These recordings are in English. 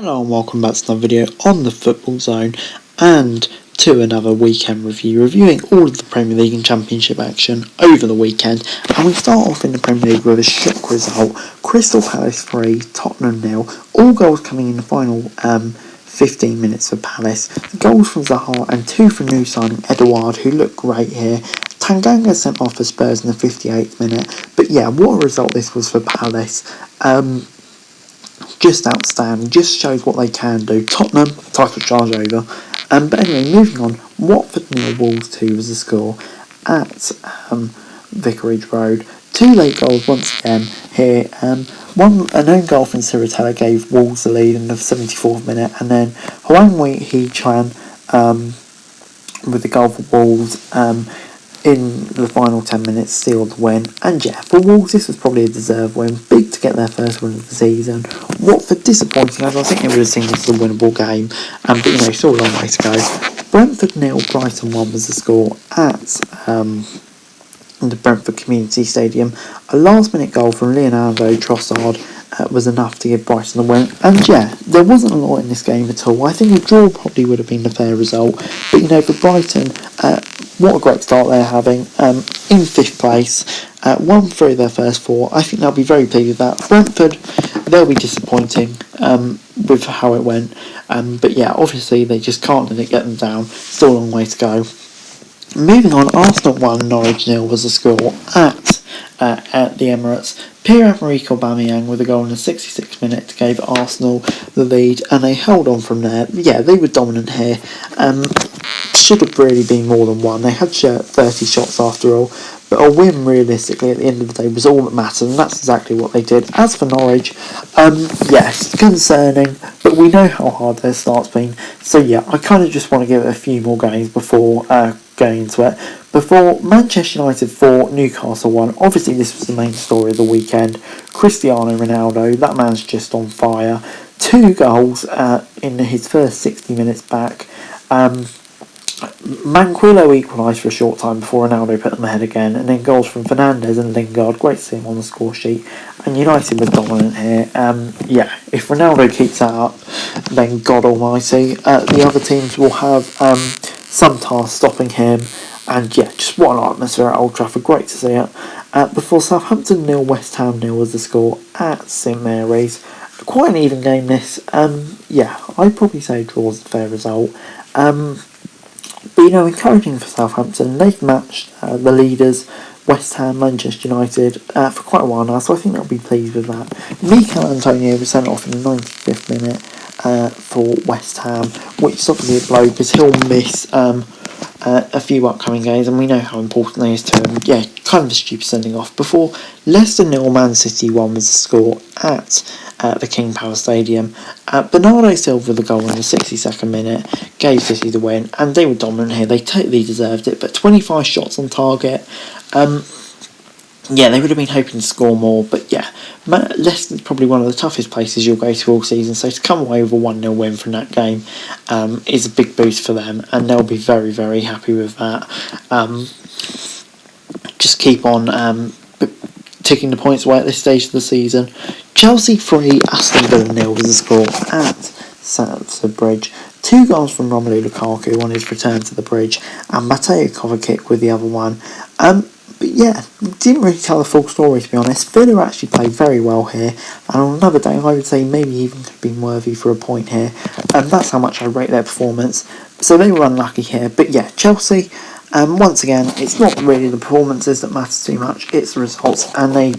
Hello and welcome back to another video on the Football Zone and to another weekend review, reviewing all of the Premier League and Championship action over the weekend. And we start off in the Premier League with a shock result: Crystal Palace 3, Tottenham 0. All goals coming in the final 15 minutes for Palace. The goals from Zaha and 2 from new signing Edouard, who looked great here. Tanganga sent off for Spurs in the 58th minute. But yeah, what a result this was for Palace. Just outstanding, just shows what they can do. Tottenham, title charge over. But anyway, moving on, Watford 0, Wolves 2 was the score at Vicarage Road. 2 late goals once again here. An own goal from Ciritella gave Wolves the lead in the 74th minute, and then Hwang Hee-chan with the goal for Wolves in the final 10 minutes sealed the win. And yeah, for Wolves this was probably a deserved win, big to get their first win of the season. Watford disappointing, as I think they would have seen this as a winnable game, but you know, still a long way to go. Brentford 0, Brighton 1 was the score at the Brentford Community Stadium. A last minute goal from Leonardo Trossard was enough to give Brighton the win. And yeah, there wasn't a lot in this game at all. I think a draw probably would have been the fair result, but you know, for Brighton, what a great start they're having, in 5th place, won through their first 4. I think they'll be very pleased with that. Brentford, they'll be disappointing with how it went, but yeah, obviously they just can't let it get them down. Still a long way to go. Moving on, Arsenal 1, Norwich 0 was the score at the Emirates. Pierre-Emerick Aubameyang with a goal in the 66th minute gave Arsenal the lead, and they held on from there. Yeah, they were dominant here. Should have really been more than one. They had 30 shots after all, but a win realistically at the end of the day was all that mattered, and that's exactly what they did. As for Norwich, yes, concerning, but we know how hard their start's been, so yeah, I kind of just want to give it a few more games before going into it. Before Manchester United 4, Newcastle 1, obviously this was the main story of the weekend. Cristiano Ronaldo, that man's just on fire. 2 goals in his first 60 minutes back. Manquillo equalised for a short time before Ronaldo put them ahead again, and then goals from Fernandes and Lingard. Great to see him on the score sheet, and United were dominant here. Yeah, if Ronaldo keeps that up, then God almighty, the other teams will have some task stopping him. And yeah, just what an atmosphere at Old Trafford, great to see it. Before Southampton 0, West Ham 0 was the score at St Mary's. Quite an even game this. Yeah, I'd probably say draw is a fair result. But you know, encouraging for Southampton. They've matched the leaders, West Ham, Manchester United, for quite a while now, so I think they'll be pleased with that. Mikel Antonio was sent off in the 95th minute for West Ham, which is obviously a blow because he'll miss a few upcoming games, and we know how important they is to him. Yeah, kind of a stupid sending off. Before Leicester 0, Man City 1 was the score at the King Power Stadium. Bernardo Silva with a goal in the 62nd minute gave City the win, and they were dominant here. They totally deserved it, but 25 shots on target. Yeah, they would have been hoping to score more, but yeah, Leicester's probably one of the toughest places you'll go to all season, so to come away with a 1-0 win from that game is a big boost for them, and they'll be very, very happy with that. Just keep on ticking the points away at this stage of the season. Chelsea 3, Aston Villa 0 was the score at Stamford Bridge. 2 goals from Romelu Lukaku on his return to the bridge, and Mateo Kovacic with the other one. But yeah, didn't really tell the full story, to be honest. Villa actually played very well here, and on another day I would say maybe even could have been worthy for a point here, and that's how much I rate their performance. So they were unlucky here, but yeah, Chelsea, once again, it's not really the performances that matter too much, it's the results, and they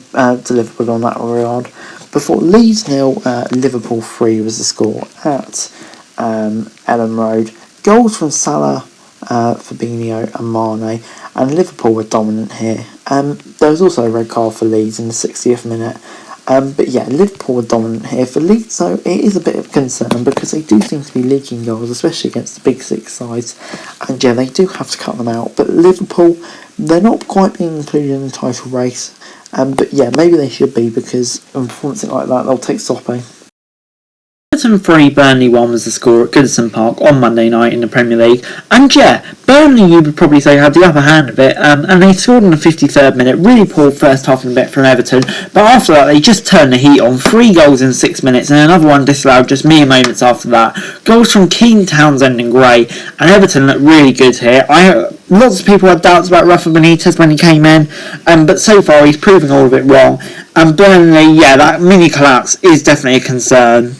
delivered on that regard. Before Leeds 0, Liverpool 3 was the score at Ellen Road. Goals from Salah, Fabinho and Mane, and Liverpool were dominant here. There was also a red card for Leeds in the 60th minute. But yeah, Liverpool were dominant here. For Leeds, though, it is a bit of a concern because they do seem to be leaking goals, especially against the big 6 sides. And yeah, they do have to cut them out. But Liverpool, they're not quite being included in the title race. But yeah, maybe they should be, because in performances like that, they'll take stopping. Everton 3, Burnley 1 was the score at Goodison Park on Monday night in the Premier League. And yeah, Burnley, you would probably say, had the upper hand of it, and they scored in the 53rd minute. Really poor first half and a bit from Everton, but after that they just turned the heat on. 3 goals in 6 minutes and another one disallowed just mere moments after that. Goals from Keane, Townsend and Gray, and Everton looked really good here. Lots of people had doubts about Rafa Benitez when he came in, but so far he's proving all of it wrong. And Burnley, yeah, that mini collapse is definitely a concern.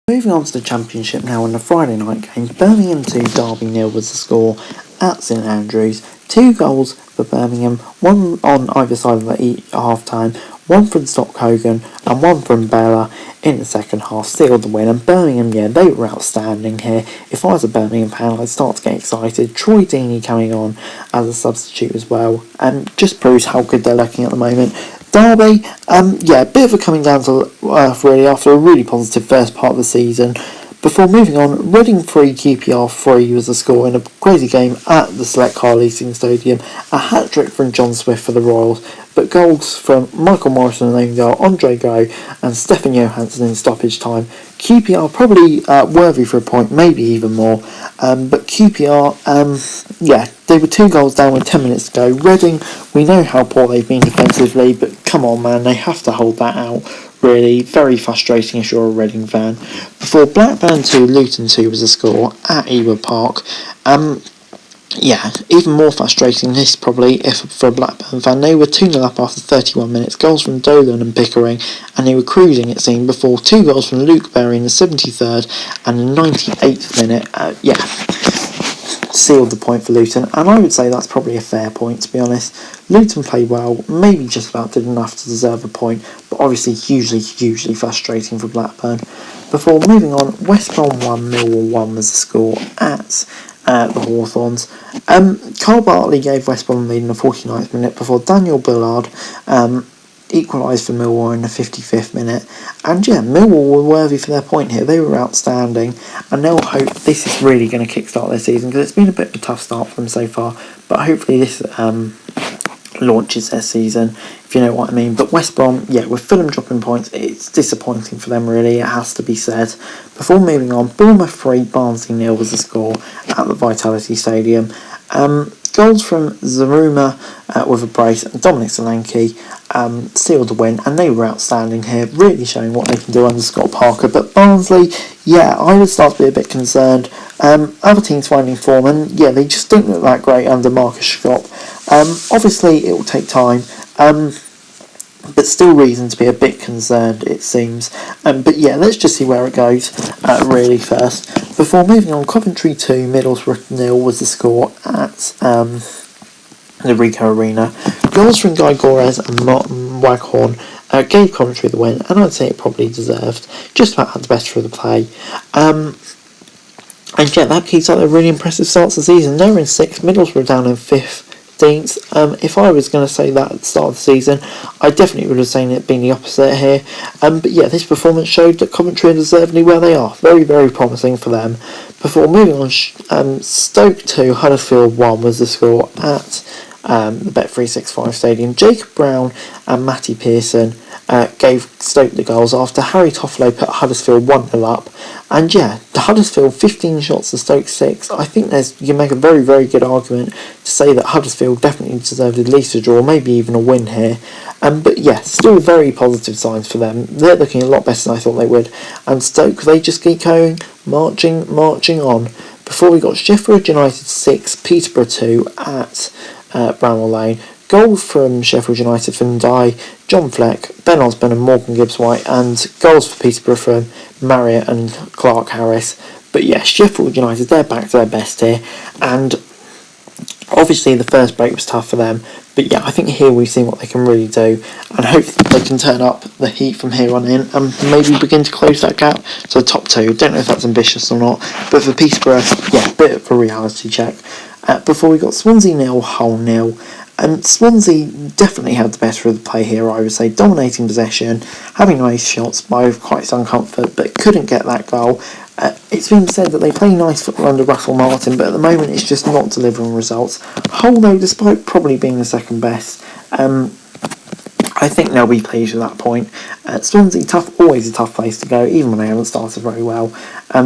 Moving on to the Championship now in the Friday night games, Birmingham 2, Derby 0 was the score at St Andrews. 2 goals for Birmingham, 1 on either side of the half-time, 1 from Stock Hogan and 1 from Bella in the second half, sealed the win. And Birmingham, yeah, they were outstanding here. If I was a Birmingham fan, I'd start to get excited. Troy Deeney coming on as a substitute as well, and just proves how good they're looking at the moment. Derby, yeah, a bit of a coming down to earth really after a really positive first part of the season. Before moving on, Reading 3, QPR 3 was the score in a crazy game at the Select Car Leasing Stadium. A hat-trick from John Swift for the Royals, but goals from Michael Morrison and own goal, Andre Go and Stefan Johansson in stoppage time. QPR probably worthy for a point, maybe even more, but QPR, yeah, they were 2 goals down with 10 minutes to go. Reading, we know how poor they've been defensively, but come on man, they have to hold that out. Really, very frustrating if you're a Reading fan. Before Blackburn 2, Luton 2 was the score at Ewood Park. Yeah, even more frustrating this probably if for a Blackburn fan. They were 2-0 up after 31 minutes, goals from Dolan and Pickering, and they were cruising it seemed before 2 goals from Luke Berry in the 73rd and the 98th minute. Yeah, sealed the point for Luton, and I would say that's probably a fair point to be honest. Luton played well, maybe just about did enough to deserve a point, but obviously hugely frustrating for Blackburn. Before moving on, West Brom 1, Millwall 1 was the score at the Hawthorns. Carl Bartley gave West Brom the lead in the 49th minute before Daniel Bullard equalised for Millwall in the 55th minute. And yeah, Millwall were worthy for their point here. They were outstanding, and they'll hope this is really going to kickstart their season, because it's been a bit of a tough start for them so far, but hopefully this launches their season, if you know what I mean. But West Brom, yeah, with Fulham dropping points, it's disappointing for them really, it has to be said. Before moving on, Bournemouth 3, Barnsley 0 was the score at the Vitality Stadium. Goals from Zaruma with a brace and Dominic Solanke sealed the win, and they were outstanding here, really showing what they can do under Scott Parker. But Barnsley, yeah, I would start to be a bit concerned. Other teams finding form, and yeah, they just don't look that great under Marcus Schopp. Obviously it will take time, but still reason to be a bit concerned it seems. But yeah, let's just see where it goes really first. Before moving on, Coventry 2, Middlesbrough 0 was the score at the Ricoh Arena. Goals from Guy Gores and Martin Waghorn gave Coventry the win, and I'd say it probably deserved. Just about had the best for the play. And yeah, that keeps up a really impressive start to the season. They were in 6th, Middlesbrough down in 15th. If I was going to say that at the start of the season, I definitely would have seen it being the opposite here. But yeah, this performance showed that Coventry are deservedly where they are. Very promising for them. Before moving on, Stoke 2, Huddersfield 1 was the score at the Bet365 Stadium. Jacob Brown and Matty Pearson gave Stoke the goals after Harry Toffolo put Huddersfield 1-0 up. And yeah, the Huddersfield 15 shots to Stoke 6. I think you can make a very good argument to say that Huddersfield definitely deserved at least a draw, maybe even a win here. But yeah, still very positive signs for them. They're looking a lot better than I thought they would. And Stoke, they just keep going, marching on. Before we got Sheffield United 6, Peterborough 2 at Bramall Lane. Goals from Sheffield United from Ndai, John Fleck, Ben Osborne and Morgan Gibbs-White, and goals for Peterborough from Marriott and Clark Harris. But yeah, Sheffield United, they're back to their best here, and obviously the first break was tough for them, but yeah, I think here we've seen what they can really do, and hopefully they can turn up the heat from here on in and maybe begin to close that gap to the top 2. Don't know if that's ambitious or not, but for Peterborough, yeah, a bit of a reality check. Before we got Swansea 0, Hull 0. Swansea definitely had the better of the play here, I would say, dominating possession, having nice shots by quite some comfort, but couldn't get that goal. It's been said that they play nice football under Russell Martin, but at the moment it's just not delivering results. Hull, though, despite probably being the second best, I think they'll be pleased with that point. Swansea, always a tough place to go, even when they haven't started very well.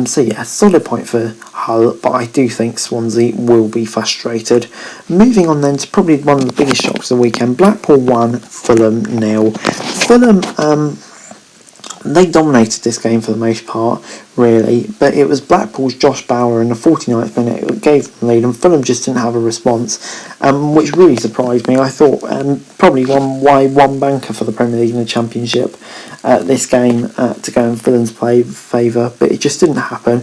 So yeah, solid point for Hull, but I do think Swansea will be frustrated. Moving on then to probably one of the biggest shocks of the weekend, Blackpool 1, Fulham 0. Fulham, they dominated this game for the most part, really, but it was Blackpool's Josh Bower in the 49th minute that gave them the lead, and Fulham just didn't have a response, which really surprised me. I thought probably one banker for the Premier League and the Championship this game to go in Fulham's favour, but it just didn't happen.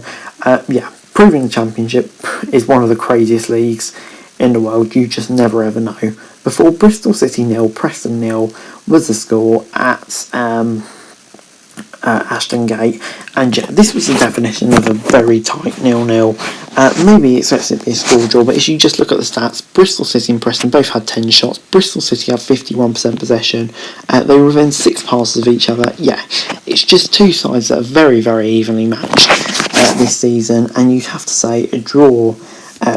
Proving the Championship is one of the craziest leagues in the world. You just never ever know. Before, Bristol City 0, Preston 0 was the score at Ashton Gate, and yeah, this was the definition of a very tight 0-0. Maybe expects it to be a score draw, but as you just look at the stats, Bristol City and Preston both had 10 shots. Bristol City had 51% possession. They were within 6 passes of each other. Yeah, it's just two sides that are very, very evenly matched this season, and you'd have to say a draw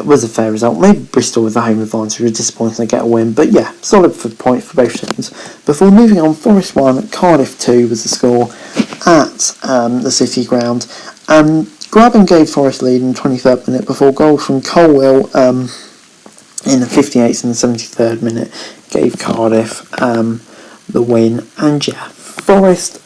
was a fair result. Maybe Bristol with the home advantage were disappointed to get a win, but yeah, solid point for both teams. Before moving on, Forest 1, Cardiff 2 was the score at the City ground. Graben gave Forest lead in the 23rd minute before goals from Colwill in the 58th and the 73rd minute gave Cardiff the win. And yeah, Forest,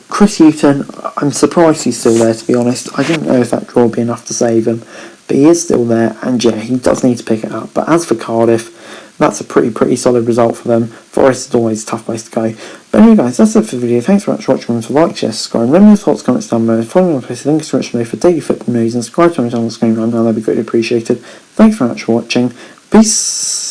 Chris Hughton, I'm surprised he's still there, to be honest. I didn't know if that draw would be enough to save him, but he is still there, and yeah, he does need to pick it up. But as for Cardiff, that's a pretty solid result for them. Forest is always a tough place to go. But anyway guys, that's it for the video. Thanks very much for watching. Remember to like, share, subscribe. Let me know your thoughts, comments down below. Follow me on Facebook. Thanks so much for daily football news, and subscribe to my channel on the screen right now. That'd be greatly appreciated. Thanks very much for watching. Peace.